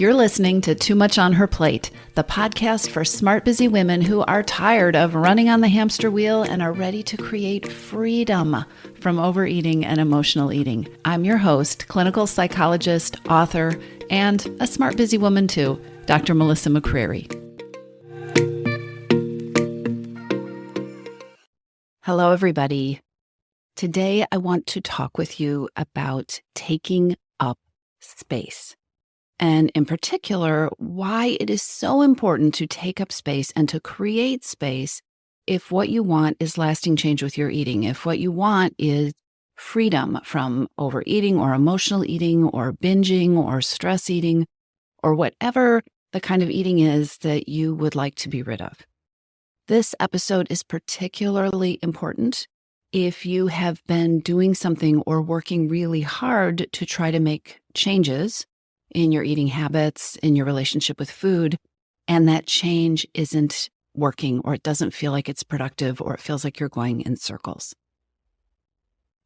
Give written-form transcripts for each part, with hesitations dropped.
You're listening to Too Much on Her Plate, the podcast for smart, busy women who are tired of running on the hamster wheel and are ready to create freedom from overeating and emotional eating. I'm your host, clinical psychologist, author, and a smart, busy woman too, Dr. Melissa McCreary. Hello, everybody. Today, I want to talk with you about taking up space. And in particular, why it is so important to take up space and to create space if what you want is lasting change with your eating, if what you want is freedom from overeating or emotional eating or binging or stress eating or whatever the kind of eating is that you would like to be rid of. This episode is particularly important if you have been doing something or working really hard to try to make changes in your eating habits, in your relationship with food, and that change isn't working, or it doesn't feel like it's productive, or it feels like you're going in circles.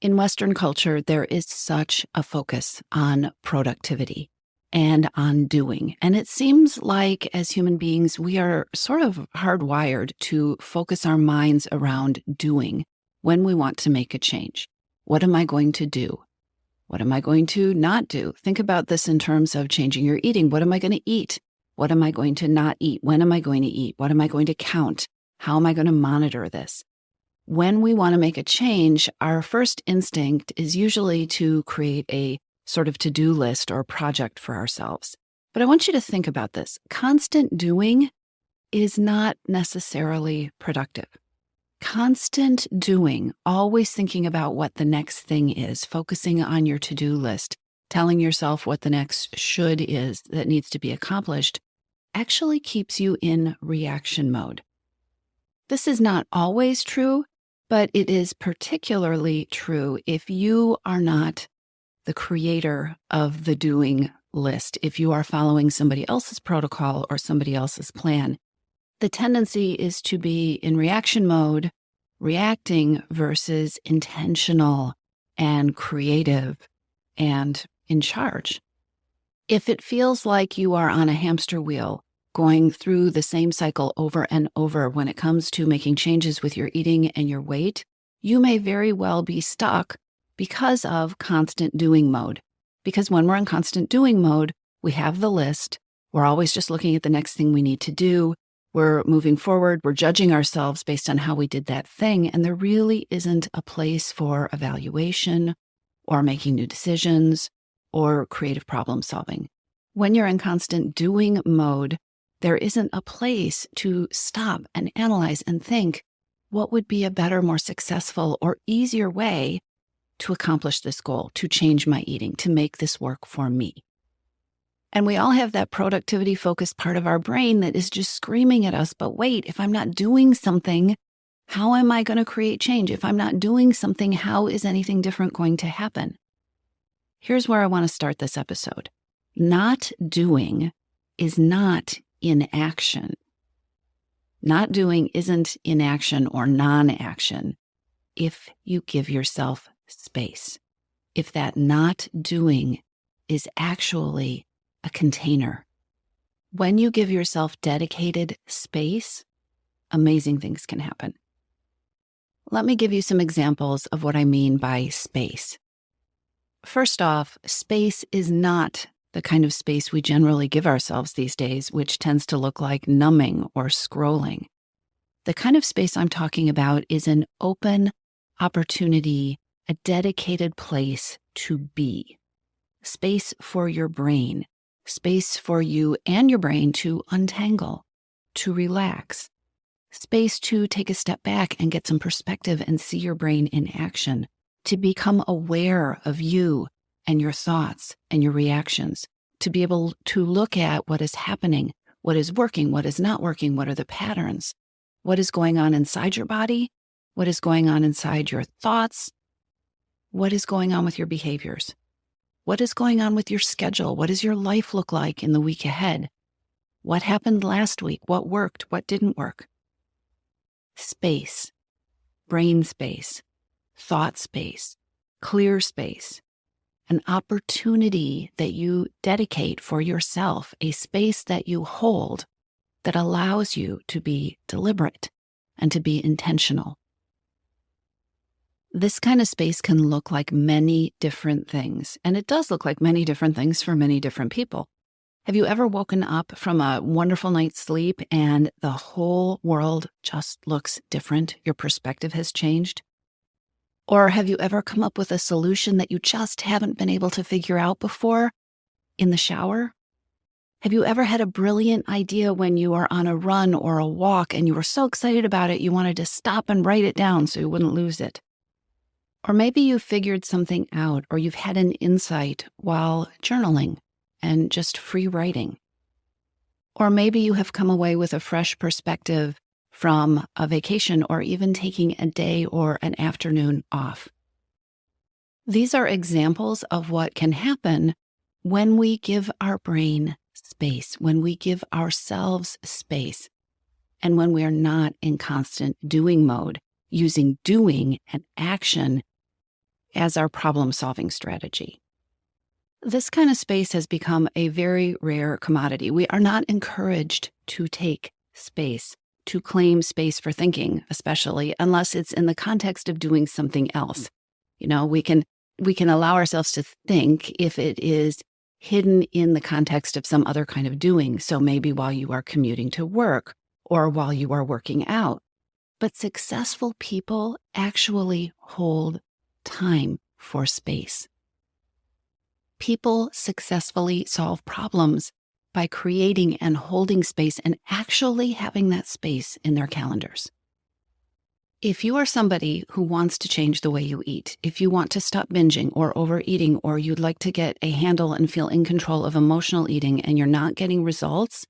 In Western culture, there is such a focus on productivity and on doing. And it seems like as human beings, we are sort of hardwired to focus our minds around doing when we want to make a change. What am I going to do? What am I going to not do? Think about this in terms of changing your eating. What am I going to eat? What am I going to not eat? When am I going to eat? What am I going to count? How am I going to monitor this? When we want to make a change, our first instinct is usually to create a sort of to-do list or project for ourselves. But I want you to think about this. Constant doing is not necessarily productive. Constant doing, always thinking about what the next thing is, focusing on your to-do list, telling yourself what the next should is that needs to be accomplished, actually keeps you in reaction mode. This is not always true, but it is particularly true if you are not the creator of the doing list, if you are following somebody else's protocol or somebody else's plan. The tendency is to be in reaction mode, reacting versus intentional and creative and in charge. If it feels like you are on a hamster wheel, going through the same cycle over and over when it comes to making changes with your eating and your weight, you may very well be stuck because of constant doing mode. Because when we're in constant doing mode, we have the list. We're always just looking at the next thing we need to do. We're moving forward. We're judging ourselves based on how we did that thing. And there really isn't a place for evaluation or making new decisions or creative problem solving. When you're in constant doing mode, there isn't a place to stop and analyze and think, what would be a better, more successful, or easier way to accomplish this goal, to change my eating, to make this work for me? And we all have that productivity-focused part of our brain that is just screaming at us, but wait, if I'm not doing something, how am I going to create change? If I'm not doing something, how is anything different going to happen? Here's where I want to start this episode. Not doing is not inaction. Not doing isn't inaction or non-action if you give yourself space. If that not doing is actually a container. When you give yourself dedicated space, amazing things can happen. Let me give you some examples of what I mean by space. First off, space is not the kind of space we generally give ourselves these days, which tends to look like numbing or scrolling. The kind of space I'm talking about is an open opportunity, a dedicated place to be. Space for your brain. Space for you and your brain to untangle, to relax. Space to take a step back and get some perspective and see your brain in action, to become aware of you and your thoughts and your reactions, to be able to look at what is happening, what is working, what is not working, what are the patterns, what is going on inside your body, what is going on inside your thoughts, what is going on with your behaviors. What is going on with your schedule? What does your life look like in the week ahead? What happened last week? What worked? What didn't work? Space, brain space, thought space, clear space. an opportunity that you dedicate for yourself, a space that you hold that allows you to be deliberate and to be intentional. This kind of space can look like many different things, and it does look like many different things for many different people. Have you ever woken up from a wonderful night's sleep and the whole world just looks different? Your perspective has changed? Or have you ever come up with a solution that you just haven't been able to figure out before in the shower? Have you ever had a brilliant idea when you are on a run or a walk and you were so excited about it you wanted to stop and write it down so you wouldn't lose it? Or maybe you figured something out, or you've had an insight while journaling and just free writing. Or maybe you have come away with a fresh perspective from a vacation or even taking a day or an afternoon off. These are examples of what can happen when we give our brain space, when we give ourselves space, and when we are not in constant doing mode, using doing and action as our problem-solving strategy. This kind of space has become a very rare commodity. We are not encouraged to take space, to claim space for thinking, especially unless it's in the context of doing something else. We can allow ourselves to think if it is hidden in the context of some other kind of doing. So maybe while you are commuting to work or while you are working out. But successful people actually hold time for space. People successfully solve problems by creating and holding space and actually having that space in their calendars. If you are somebody who wants to change the way you eat, if you want to stop binging or overeating, or you'd like to get a handle and feel in control of emotional eating and you're not getting results,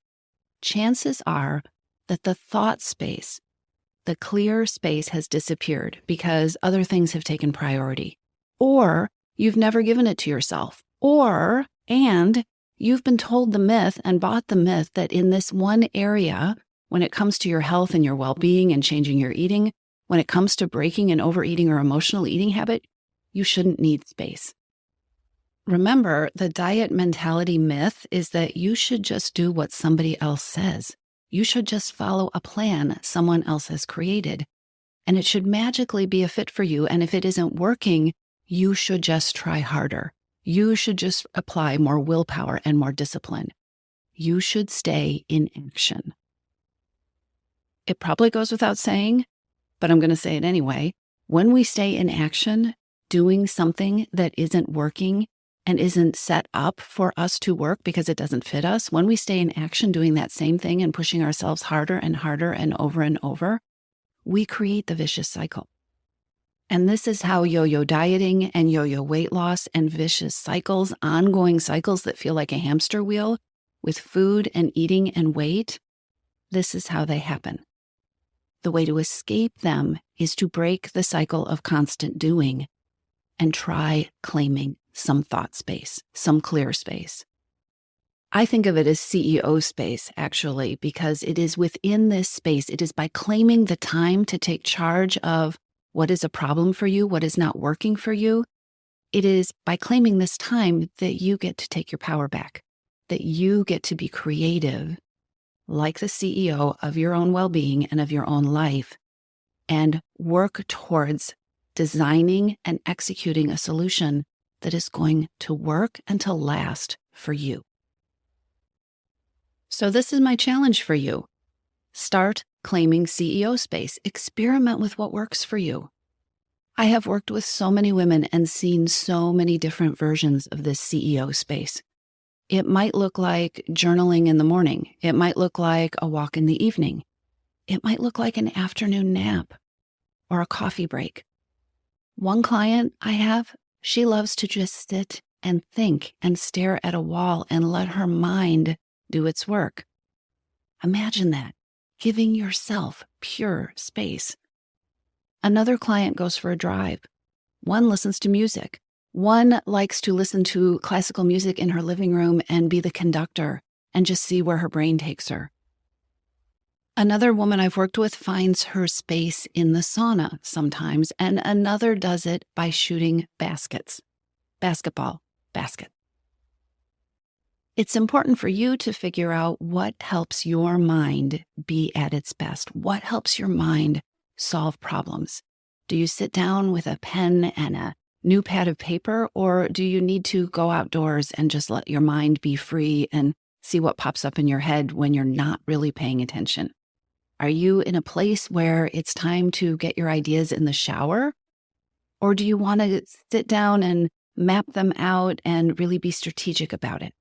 chances are that the thought space, the clear space has disappeared because other things have taken priority, or you've never given it to yourself, and you've been told the myth and bought the myth that in this one area, when it comes to your health and your well-being and changing your eating, when it comes to breaking an overeating or emotional eating habit, you shouldn't need space. Remember, the diet mentality myth is that you should just do what somebody else says. You should just follow a plan someone else has created, and it should magically be a fit for you. And if it isn't working, you should just try harder. You should just apply more willpower and more discipline. You should stay in action. It probably goes without saying, but I'm going to say it anyway. When we stay in action, doing something that isn't working and isn't set up for us to work because it doesn't fit us, when we stay in action doing that same thing and pushing ourselves harder and harder and over, we create the vicious cycle. And this is how yo-yo dieting and yo-yo weight loss and vicious cycles, ongoing cycles that feel like a hamster wheel with food and eating and weight, this is how they happen. The way to escape them is to break the cycle of constant doing and try claiming some thought space, some clear space. I think of it as CEO space, actually, because it is within this space. It is by claiming the time to take charge of what is a problem for you, what is not working for you. It is by claiming this time that you get to take your power back, that you get to be creative, like the CEO of your own well-being and of your own life, and work towards designing and executing a solution that is going to work and to last for you. So this is my challenge for you. Start claiming CEO space. Experiment with what works for you. I have worked with so many women and seen so many different versions of this CEO space. It might look like journaling in the morning. It might look like a walk in the evening. It might look like an afternoon nap or a coffee break. One client I have, she loves to just sit and think and stare at a wall and let her mind do its work. Imagine that, giving yourself pure space. Another client goes for a drive. One listens to music. One likes to listen to classical music in her living room and be the conductor and just see where her brain takes her. Another woman I've worked with finds her space in the sauna sometimes, and another does it by shooting basketball. basket. It's important for you to figure out what helps your mind be at its best. What helps your mind solve problems? Do you sit down with a pen and a new pad of paper, or do you need to go outdoors and just let your mind be free and see what pops up in your head when you're not really paying attention? Are you in a place where it's time to get your ideas in the shower? Or do you want to sit down and map them out and really be strategic about it?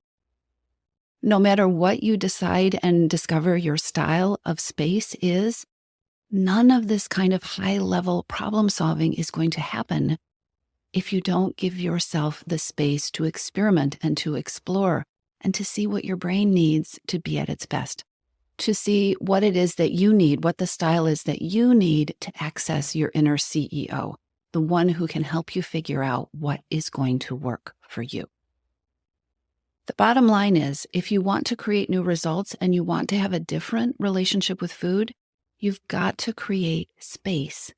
No matter what you decide and discover your style of space is, none of this kind of high-level problem solving is going to happen if you don't give yourself the space to experiment and to explore and to see what your brain needs to be at its best, to see what it is that you need, what the style is that you need to access your inner CEO, the one who can help you figure out what is going to work for you. The bottom line is, if you want to create new results and you want to have a different relationship with food, you've got to create space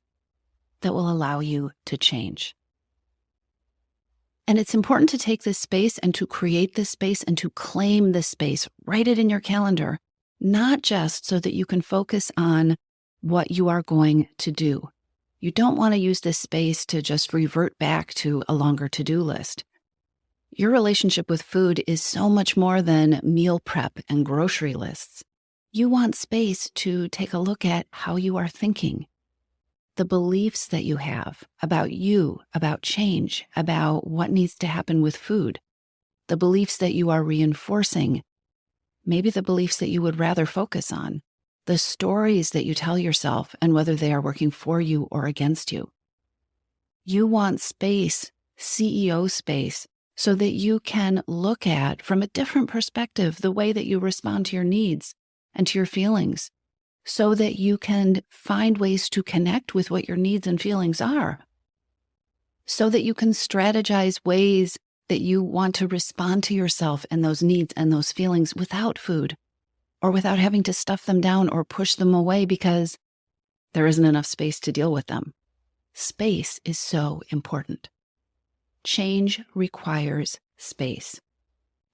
that will allow you to change. And it's important to take this space and to create this space and to claim this space. Write it in your calendar, not just so that you can focus on what you are going to do. You don't want to use this space to just revert back to a longer to-do list. Your relationship with food is so much more than meal prep and grocery lists. You want space to take a look at how you are thinking, the beliefs that you have about you, about change, about what needs to happen with food, the beliefs that you are reinforcing, maybe the beliefs that you would rather focus on, the stories that you tell yourself and whether they are working for you or against you. You want space, CEO space, so that you can look at, from a different perspective, the way that you respond to your needs and to your feelings, so that you can find ways to connect with what your needs and feelings are, so that you can strategize ways that you want to respond to yourself and those needs and those feelings without food, or without having to stuff them down or push them away because there isn't enough space to deal with them. Space is so important. Change requires space.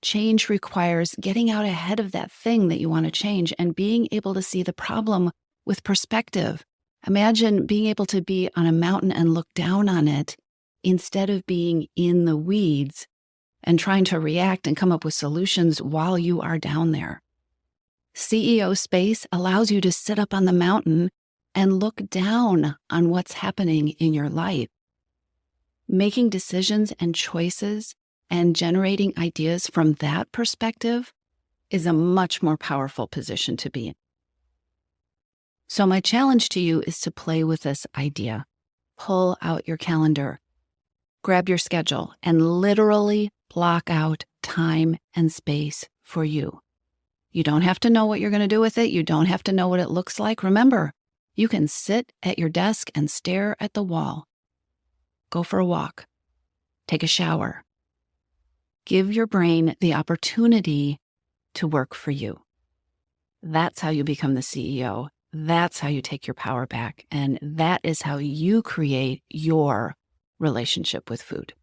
Change requires getting out ahead of that thing that you want to change and being able to see the problem with perspective. Imagine being able to be on a mountain and look down on it instead of being in the weeds and trying to react and come up with solutions while you are down there. CEO space allows you to sit up on the mountain and look down on what's happening in your life. Making decisions and choices and generating ideas from that perspective is a much more powerful position to be in. So my challenge to you is to play with this idea. Pull out your calendar, grab your schedule, and literally block out time and space for you. You don't have to know what you're going to do with it. You don't have to know what it looks like. Remember, you can sit at your desk and stare at the wall. Go for a walk. Take a shower. Give your brain the opportunity to work for you. That's how you become the CEO. That's how you take your power back. And that is how you create your relationship with food.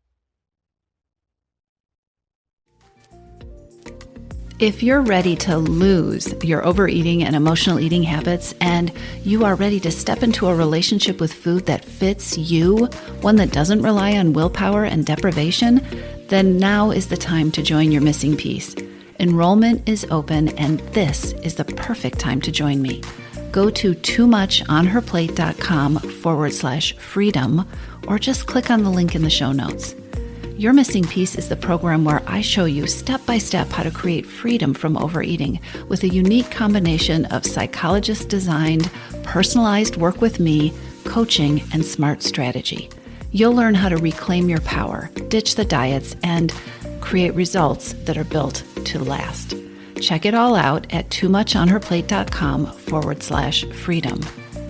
If you're ready to lose your overeating and emotional eating habits, and you are ready to step into a relationship with food that fits you, one that doesn't rely on willpower and deprivation, then now is the time to join your missing piece. Enrollment is open, and this is the perfect time to join me. Go to toomuchonherplate.com/freedom, or just click on the link in the show notes. Your Missing Piece is the program where I show you step-by-step how to create freedom from overeating with a unique combination of psychologist-designed, personalized work with me, coaching, and smart strategy. You'll learn how to reclaim your power, ditch the diets, and create results that are built to last. Check it all out at toomuchonherplate.com/freedom,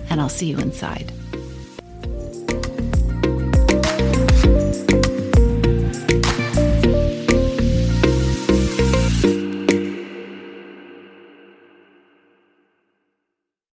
and I'll see you inside.